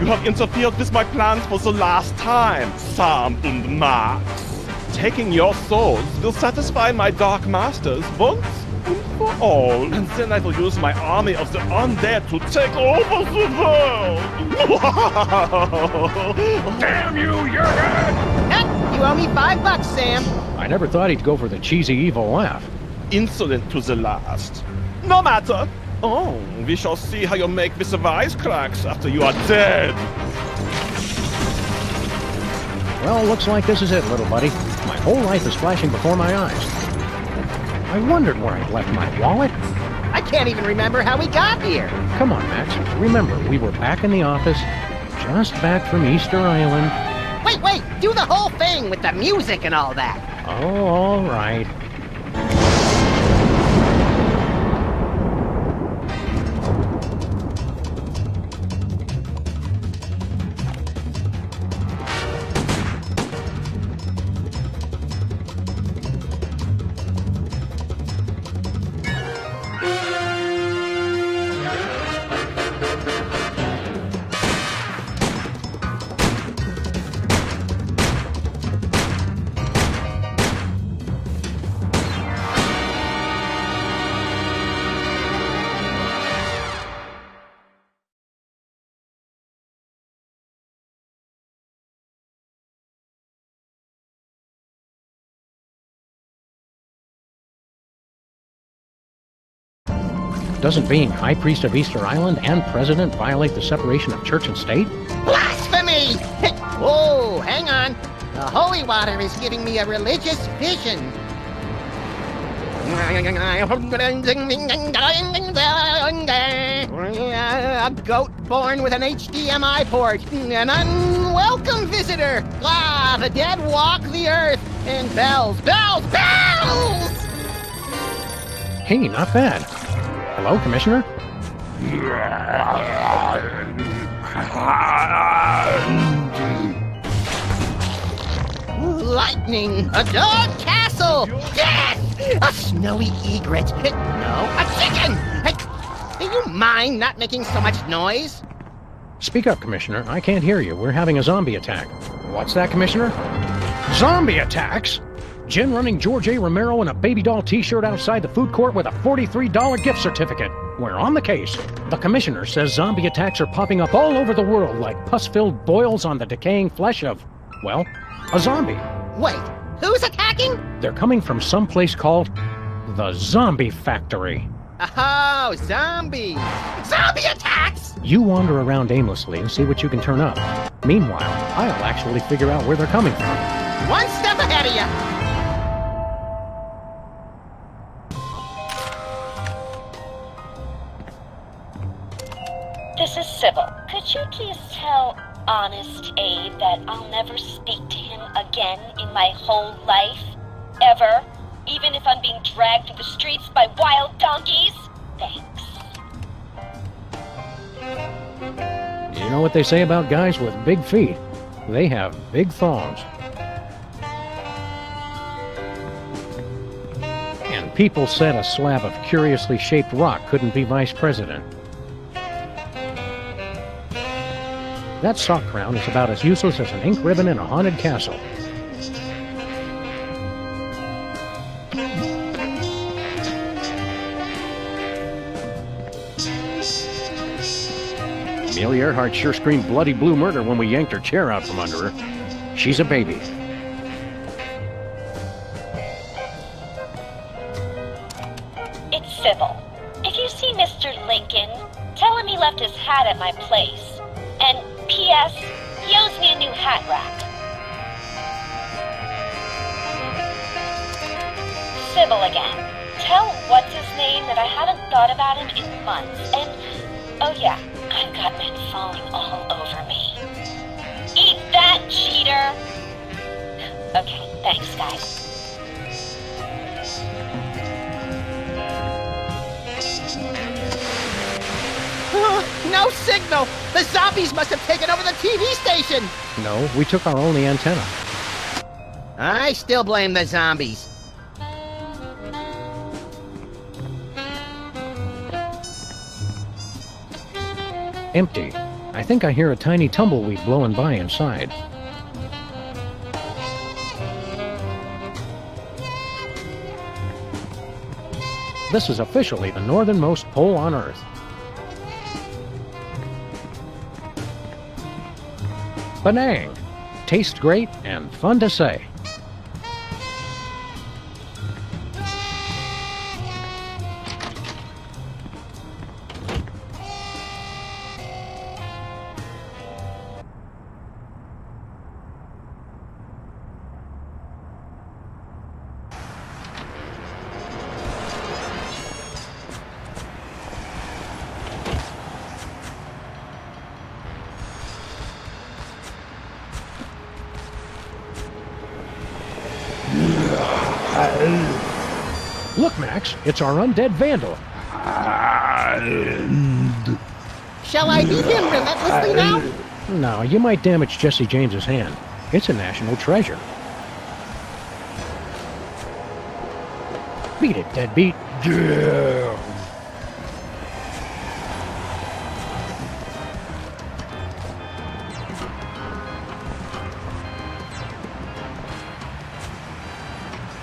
You have interfered with my plans for the last time, Sam and Max. Taking your souls will satisfy my dark masters once and for all. And then I will use my army of the undead to take over the world! Damn you, Jurgen! Heck, you owe me $5, Sam. I never thought he'd go for the cheesy evil laugh. Insolent to the last. No matter. Oh, we shall see how you make with the wisecracks after you are dead. Well, looks like this is it, little buddy. My whole life is flashing before my eyes. I wondered where I'd left my wallet. I can't even remember how we got here. Come on, Max. Remember, we were back in the office, just back from Easter Island. Wait, do the whole thing with the music and all that. Oh, all right. Doesn't being High Priest of Easter Island and President violate the separation of church and state? Blasphemy! Whoa, hang on. The holy water is giving me a religious vision. A goat born with an HDMI port. An unwelcome visitor. Ah, the dead walk the earth. And bells. Hey, not bad. Hello, Commissioner? Lightning! A dog castle! Yes! A snowy egret! No, a chicken! Do you mind not making so much noise? Speak up, Commissioner. I can't hear you. We're having a zombie attack. What's that, Commissioner? Zombie attacks? Jen running George A. Romero in a baby doll t-shirt outside the food court with a $43 gift certificate. We're on the case. The Commissioner says zombie attacks are popping up all over the world like pus-filled boils on the decaying flesh of, well, a zombie. Wait, who's attacking? They're coming from some place called the Zombie Factory. Oh, zombies! Zombie attacks! You wander around aimlessly and see what you can turn up. Meanwhile, I'll actually figure out where they're coming from. One step ahead of you! This is Sybil. Could you please tell Honest Abe that I'll never speak to him again in my whole life? Ever? Even if I'm being dragged through the streets by wild donkeys? Thanks. You know what they say about guys with big feet? They have big thongs. And people said a slab of curiously shaped rock couldn't be vice president. That sock crown is about as useless as an ink ribbon in a haunted castle. Amelia Earhart sure screamed bloody blue murder when we yanked her chair out from under her. She's a baby. It's Sybil. If you see Mr. Lincoln, tell him he left his hat at my place. And P.S. He owes me a new hat rack. Sybil again. Tell what's-his-name that I haven't thought about him in months. And, oh yeah, I've got men falling all over me. Eat that, cheater! Okay, thanks, guys. No signal! The zombies must have taken over the TV station! No, we took our only antenna. I still blame the zombies. Empty. I think I hear a tiny tumbleweed blowing by inside. This is officially the northernmost pole on Earth. Penang! Tastes great and fun to say. Look, Max, it's our undead vandal. Shall I beat him relentlessly now? No, you might damage Jesse James's hand. It's a national treasure. Beat it, deadbeat. Yeah.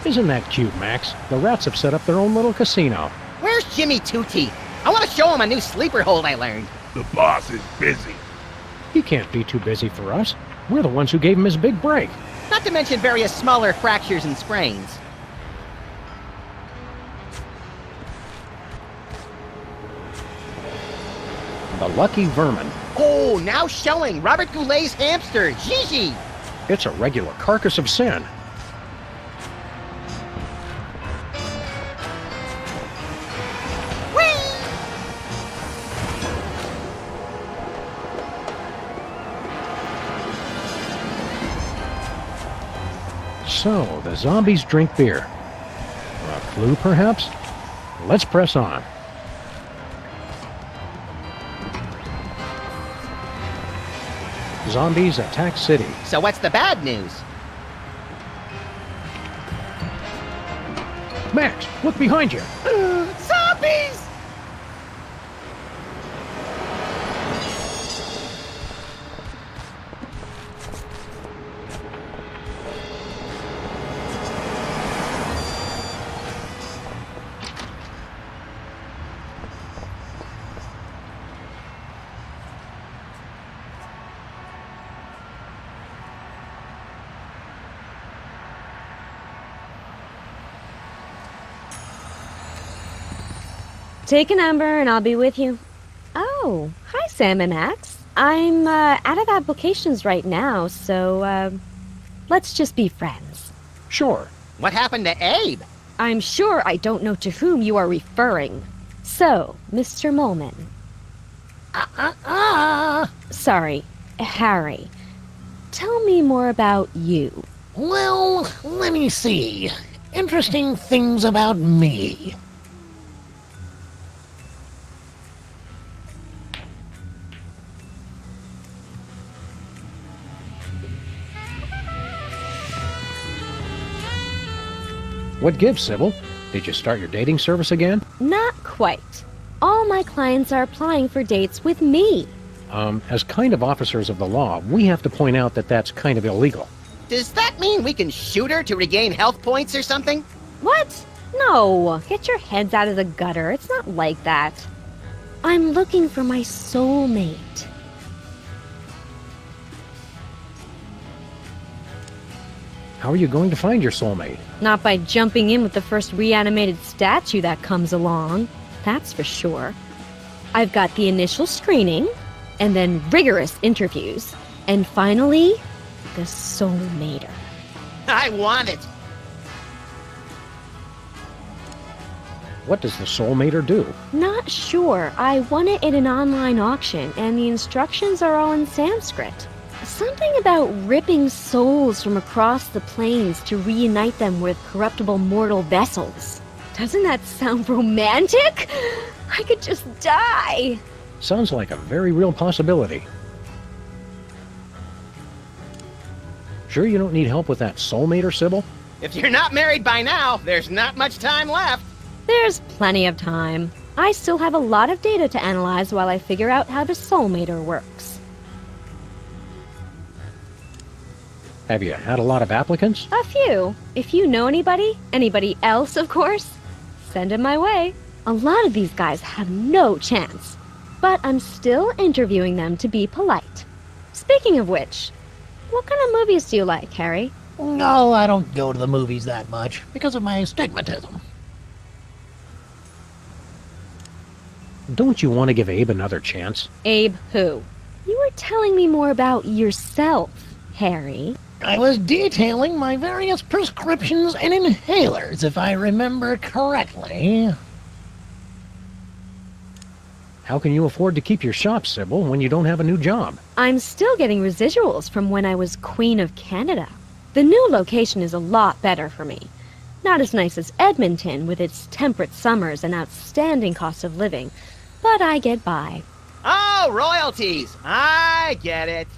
Isn't that cute, Max? The rats have set up their own little casino. Where's Jimmy Two-Teeth? I want to show him a new sleeper hold I learned. The boss is busy. He can't be too busy for us. We're the ones who gave him his big break. Not to mention various smaller fractures and sprains. The lucky vermin. Oh, now showing Robert Goulet's hamster, Gigi. It's a regular carcass of sin. So, the zombies drink beer. A flu, perhaps? Let's press on. Zombies attack city. So what's the bad news? Max, look behind you. Zombies! Take a number and I'll be with you. Oh, hi Sam and Max. I'm out of applications right now, so let's just be friends. Sure. What happened to Abe? I'm sure I don't know to whom you are referring. So, Mr. Molman. Sorry, Harry. Tell me more about you. Well, let me see. Interesting things about me. What gives, Sybil? Did you start your dating service again? Not quite. All my clients are applying for dates with me. As kind of officers of the law, we have to point out that that's kind of illegal. Does that mean we can shoot her to regain health points or something? What? No, get your heads out of the gutter. It's not like that. I'm looking for my soulmate. How are you going to find your soulmate? Not by jumping in with the first reanimated statue that comes along. That's for sure. I've got the initial screening, and then rigorous interviews, and finally, the soulmater. I want it. What does the soulmater do? Not sure. I won it in an online auction, and the instructions are all in Sanskrit. Something about ripping souls from across the plains to reunite them with corruptible mortal vessels. Doesn't that sound romantic? I could just die. Sounds like a very real possibility. Sure you don't need help with that soulmater, Sybil? If you're not married by now, there's not much time left. There's plenty of time. I still have a lot of data to analyze while I figure out how the soulmater works. Have you had a lot of applicants? A few. If you know anybody else, of course, send them my way. A lot of these guys have no chance, but I'm still interviewing them to be polite. Speaking of which, what kind of movies do you like, Harry? No, I don't go to the movies that much because of my astigmatism. Don't you want to give Abe another chance? Abe who? You were telling me more about yourself, Harry. I was detailing my various prescriptions and inhalers, if I remember correctly. How can you afford to keep your shop, Sybil, when you don't have a new job? I'm still getting residuals from when I was Queen of Canada. The new location is a lot better for me. Not as nice as Edmonton, with its temperate summers and outstanding cost of living, but I get by. Oh, royalties! I get it.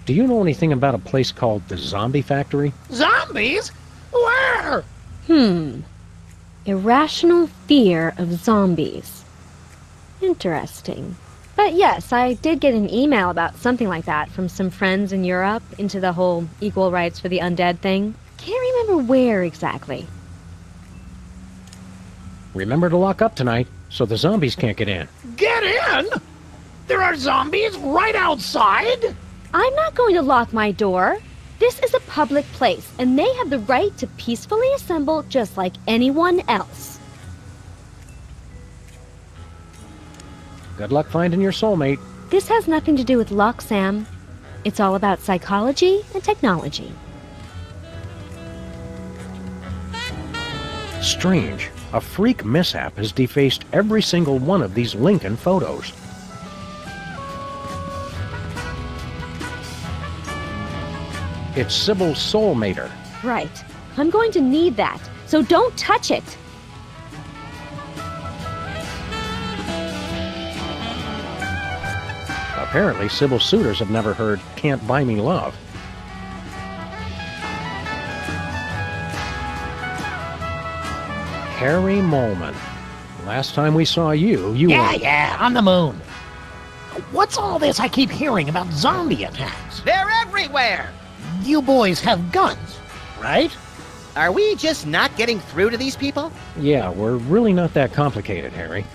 Do you know anything about a place called the Zombie Factory? Zombies? Where? Irrational fear of zombies. Interesting. But yes, I did get an email about something like that from some friends in Europe into the whole equal rights for the undead thing. Can't remember where exactly. Remember to lock up tonight, so the zombies can't get in. Get in? There are zombies right outside? I'm not going to lock my door. This is a public place, and they have the right to peacefully assemble just like anyone else. Good luck finding your soulmate. This has nothing to do with luck, Sam. It's all about psychology and technology. Strange. A freak mishap has defaced every single one of these Lincoln photos. It's Sybil's soulmater. Right. I'm going to need that, so don't touch it. Apparently, Sybil's suitors have never heard "Can't Buy Me Love." Harry Molman. Last time we saw you, Yeah, on the moon. What's all this I keep hearing about zombie attacks? They're everywhere! You boys have guns, right? Are we just not getting through to these people? Yeah, we're really not that complicated, Harry.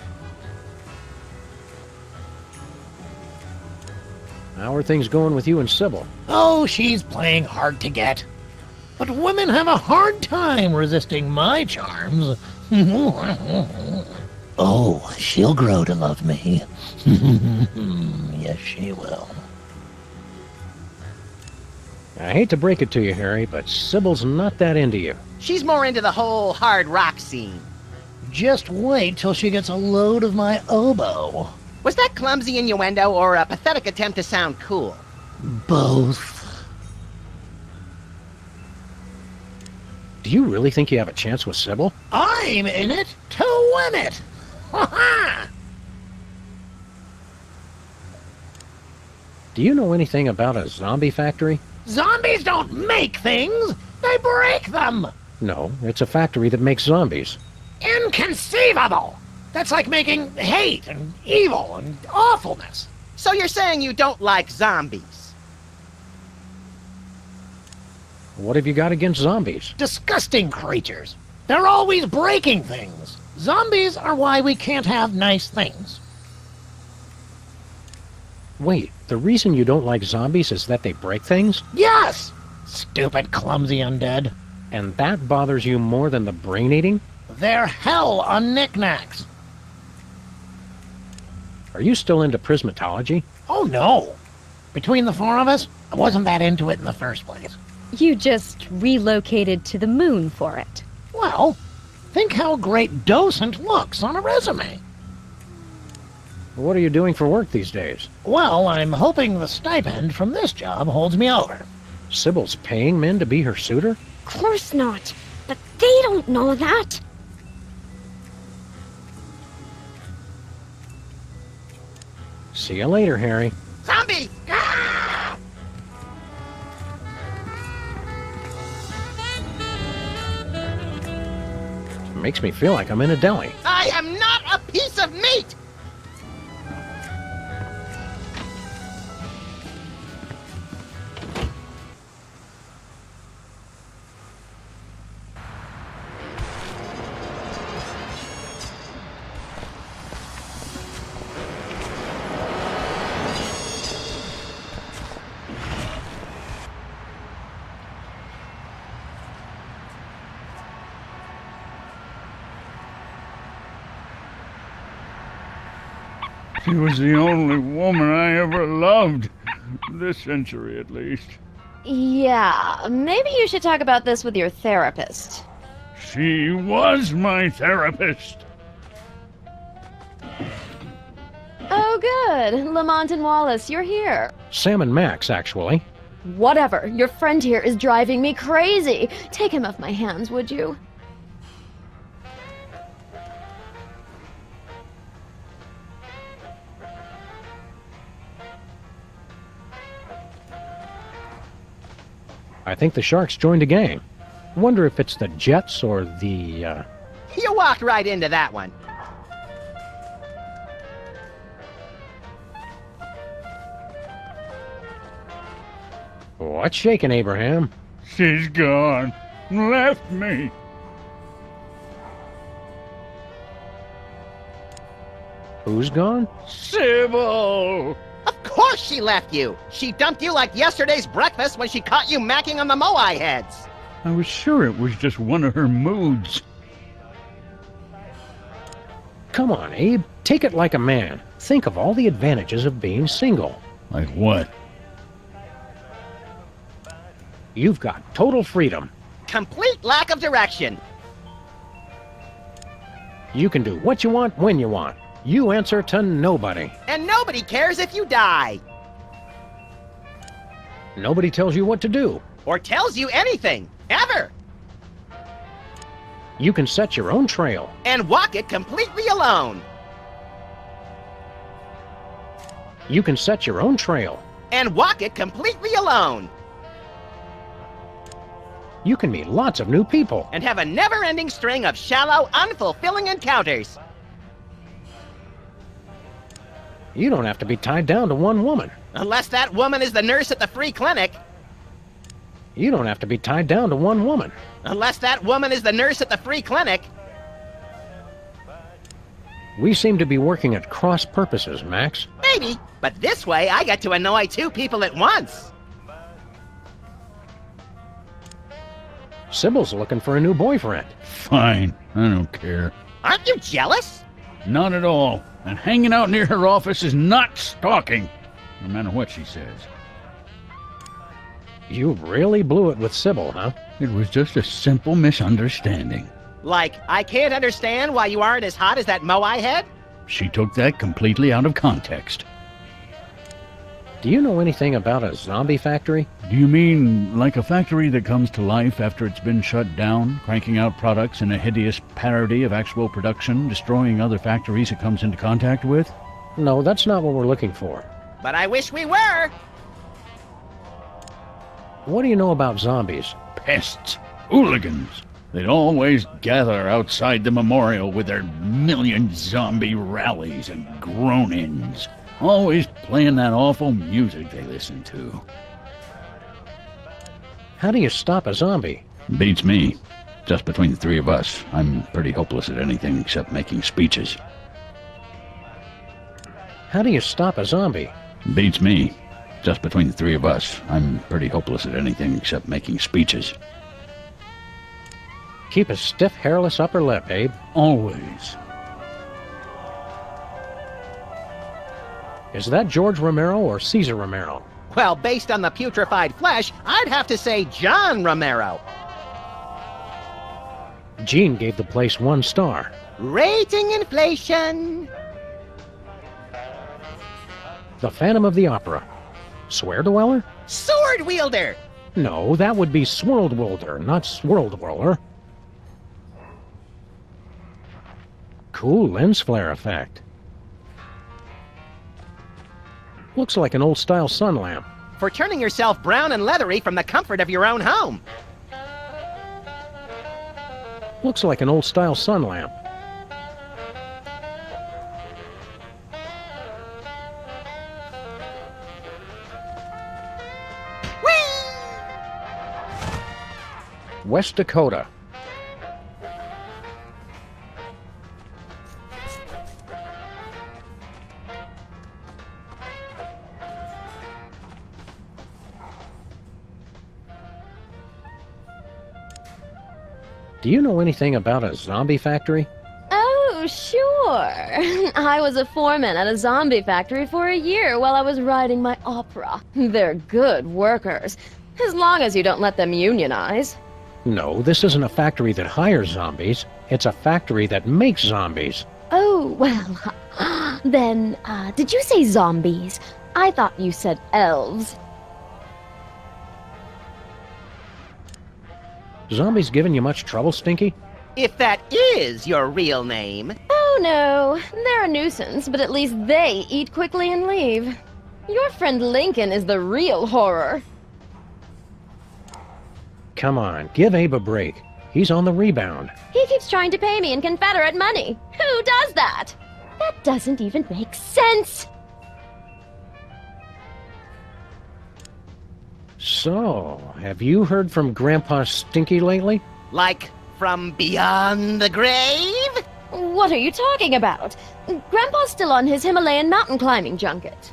How are things going with you and Sybil? Oh, she's playing hard to get. But women have a hard time resisting my charms. Oh, she'll grow to love me. Yes, she will. I hate to break it to you, Harry, but Sybil's not that into you. She's more into the whole hard rock scene. Just wait till she gets a load of my oboe. Was that clumsy innuendo or a pathetic attempt to sound cool? Both. Do you really think you have a chance with Sybil? I'm in it to win it. Ha ha! Do you know anything about a zombie factory? Zombies don't make things, they break them! No, it's a factory that makes zombies. Inconceivable! That's like making hate and evil and awfulness. So you're saying you don't like zombies? What have you got against zombies? Disgusting creatures. They're always breaking things. Zombies are why we can't have nice things. Wait, the reason you don't like zombies is that they break things? Yes! Stupid, clumsy undead. And that bothers you more than the brain eating? They're hell on knickknacks. Are you still into prismatology? Oh no! Between the four of us, I wasn't that into it in the first place. You just relocated to the moon for it. Well, think how great docent looks on a resume. What are you doing for work these days? Well, I'm hoping the stipend from this job holds me over. Sybil's paying men to be her suitor? Of course not. But they don't know that. See you later, Harry. Zombie! Ah! Makes me feel like I'm in a deli. I am not a piece of meat! She was the only woman I ever loved. This century, at least. Yeah, maybe you should talk about this with your therapist. She was my therapist. Oh, good. Lamont and Wallace, you're here. Sam and Max, actually. Whatever. Your friend here is driving me crazy. Take him off my hands, would you? I think the Sharks joined a gang. Wonder if it's the Jets or the, You walked right into that one. What's shaking, Abraham? She's gone. Left me. Who's gone? Sybil! Of course she left you. She dumped you like yesterday's breakfast when she caught you macking on the Moai heads. I was sure it was just one of her moods. Come on, Abe. Take it like a man. Think of all the advantages of being single. Like what? You've got total freedom. Complete lack of direction. You can do what you want when you want. You answer to nobody. And nobody cares if you die. Nobody tells you what to do. Or tells you anything. Ever. You can set your own trail. And walk it completely alone. You can set your own trail. And walk it completely alone. You can meet lots of new people. And have a never-ending string of shallow, unfulfilling encounters. You don't have to be tied down to one woman. Unless that woman is the nurse at the free clinic. You don't have to be tied down to one woman. Unless that woman is the nurse at the free clinic. We seem to be working at cross purposes, Max. Maybe, but this way I get to annoy two people at once. Sybil's looking for a new boyfriend. Fine. I don't care. Aren't you jealous? Not at all. And hanging out near her office is not stalking. No matter what she says. You really blew it with Sybil, huh? It was just a simple misunderstanding. Like, I can't understand why you aren't as hot as that Moai head? She took that completely out of context. Do you know anything about a zombie factory? Do you mean like a factory that comes to life after it's been shut down, cranking out products in a hideous parody of actual production, destroying other factories it comes into contact with? No, that's not what we're looking for. But I wish we were. What do you know about zombies? Pests. Hooligans. They'd always gather outside the memorial with their million zombie rallies and groan-ins. Always playing that awful music they listen to. How do you stop a zombie? Beats me. Just between the three of us, I'm pretty hopeless at anything except making speeches. How do you stop a zombie? Beats me. Just between the three of us, I'm pretty hopeless at anything except making speeches. Keep a stiff, hairless upper lip, Abe. Always. Is that George Romero or Caesar Romero? Well, based on the putrefied flesh, I'd have to say John Romero. Gene gave the place 1 star. Rating inflation. The Phantom of the Opera. Swear Dweller? Sword wielder. No, that would be Swirldwilder, not Swirldweller. Cool lens flare effect. Looks like an old-style sun lamp. For turning yourself brown and leathery from the comfort of your own home. Looks like an old-style sun lamp. West Dakota. Do you know anything about a zombie factory? Oh, sure. I was a foreman at a zombie factory for a year while I was writing my opera. They're good workers, as long as you don't let them unionize. No, this isn't a factory that hires zombies. It's a factory that makes zombies. Oh, well, then, did you say zombies? I thought you said elves. Zombies giving you much trouble, Stinky? If that is your real name. Oh no, they're a nuisance, but at least they eat quickly and leave. Your friend Lincoln is the real horror. Come on, give Abe a break. He's on the rebound. He keeps trying to pay me in Confederate money. Who does that? That doesn't even make sense. So, have you heard from Grandpa Stinky lately? Like from beyond the grave? What are you talking about? Grandpa's still on his Himalayan mountain climbing junket.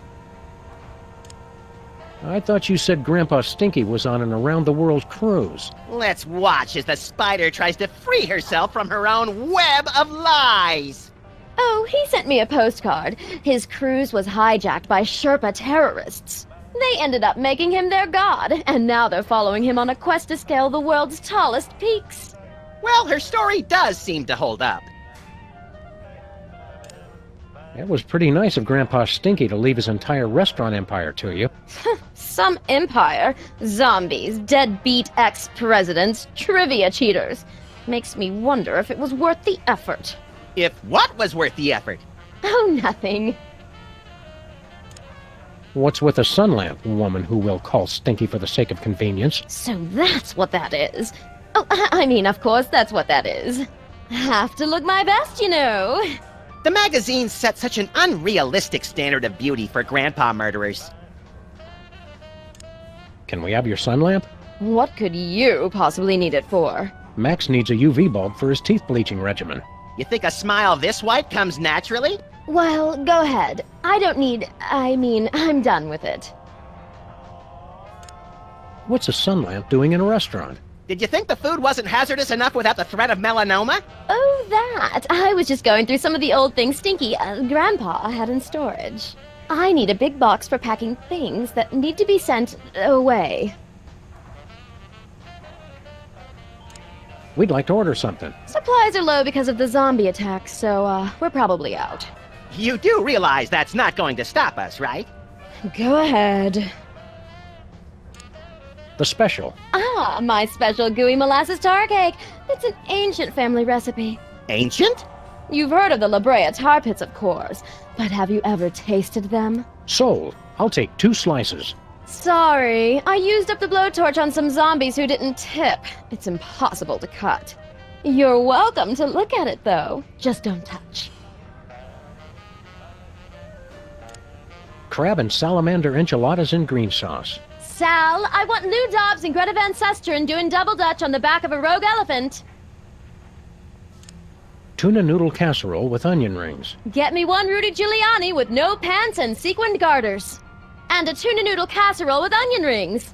I thought you said Grandpa Stinky was on an around-the-world cruise. Let's watch as the spider tries to free herself from her own web of lies. Oh, he sent me a postcard. His cruise was hijacked by Sherpa terrorists. They ended up making him their god, and now they're following him on a quest to scale the world's tallest peaks. Well, her story does seem to hold up. It was pretty nice of Grandpa Stinky to leave his entire restaurant empire to you. Some empire. Zombies, deadbeat ex-presidents, trivia cheaters. Makes me wonder if it was worth the effort. If what was worth the effort? Oh, nothing. What's with a sun lamp, woman who will call Stinky for the sake of convenience? So that's what that is. Oh, I mean, of course, that's what that is. Have to look my best, you know. The magazine set such an unrealistic standard of beauty for grandpa murderers. Can we have your sun lamp? What could you possibly need it for? Max needs a UV bulb for his teeth bleaching regimen. You think a smile this white comes naturally? Well, go ahead. I'm done with it. What's a sun lamp doing in a restaurant? Did you think the food wasn't hazardous enough without the threat of melanoma? Oh, that. I was just going through some of the old things Stinky, Grandpa, had in storage. I need a big box for packing things that need to be sent away. We'd like to order something. Supplies are low because of the zombie attack, so, we're probably out. You do realize that's not going to stop us, right? Go ahead. The special. Ah, my special gooey molasses tar cake. It's an ancient family recipe. Ancient? You've heard of the La Brea tar pits, of course, but have you ever tasted them? Sold. I'll take 2 slices. Sorry, I used up the blowtorch on some zombies who didn't tip. It's impossible to cut. You're welcome to look at it, though. Just don't touch. Crab and salamander enchiladas in green sauce. Sal, I want Lou Dobbs and Greta Van Susteren doing double dutch on the back of a rogue elephant. Tuna noodle casserole with onion rings. Get me one Rudy Giuliani with no pants and sequined garters. And a tuna noodle casserole with onion rings.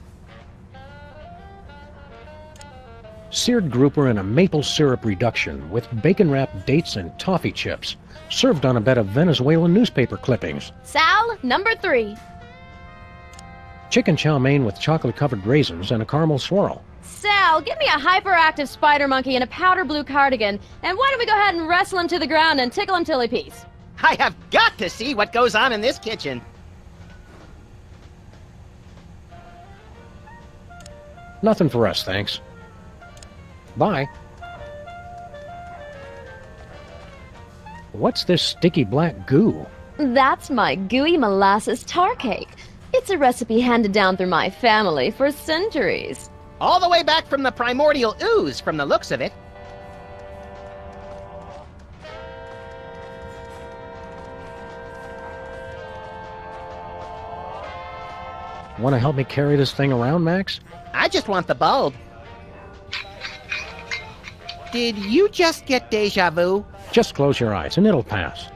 Seared grouper in a maple syrup reduction with bacon-wrapped dates and toffee chips. Served on a bed of Venezuelan newspaper clippings. Sal, number 3. Chicken chow mein with chocolate-covered raisins and a caramel swirl. Sal, get me a hyperactive spider monkey in a powder blue cardigan, and why don't we go ahead and wrestle him to the ground and tickle him till he pees? I have got to see what goes on in this kitchen. Nothing for us, thanks. Bye. What's this sticky black goo? That's my gooey molasses tar cake. It's a recipe handed down through my family for centuries. All the way back from the primordial ooze, from the looks of it. Want to help me carry this thing around, Max? I just want the bulb. Did you just get deja vu? Just close your eyes and it'll pass.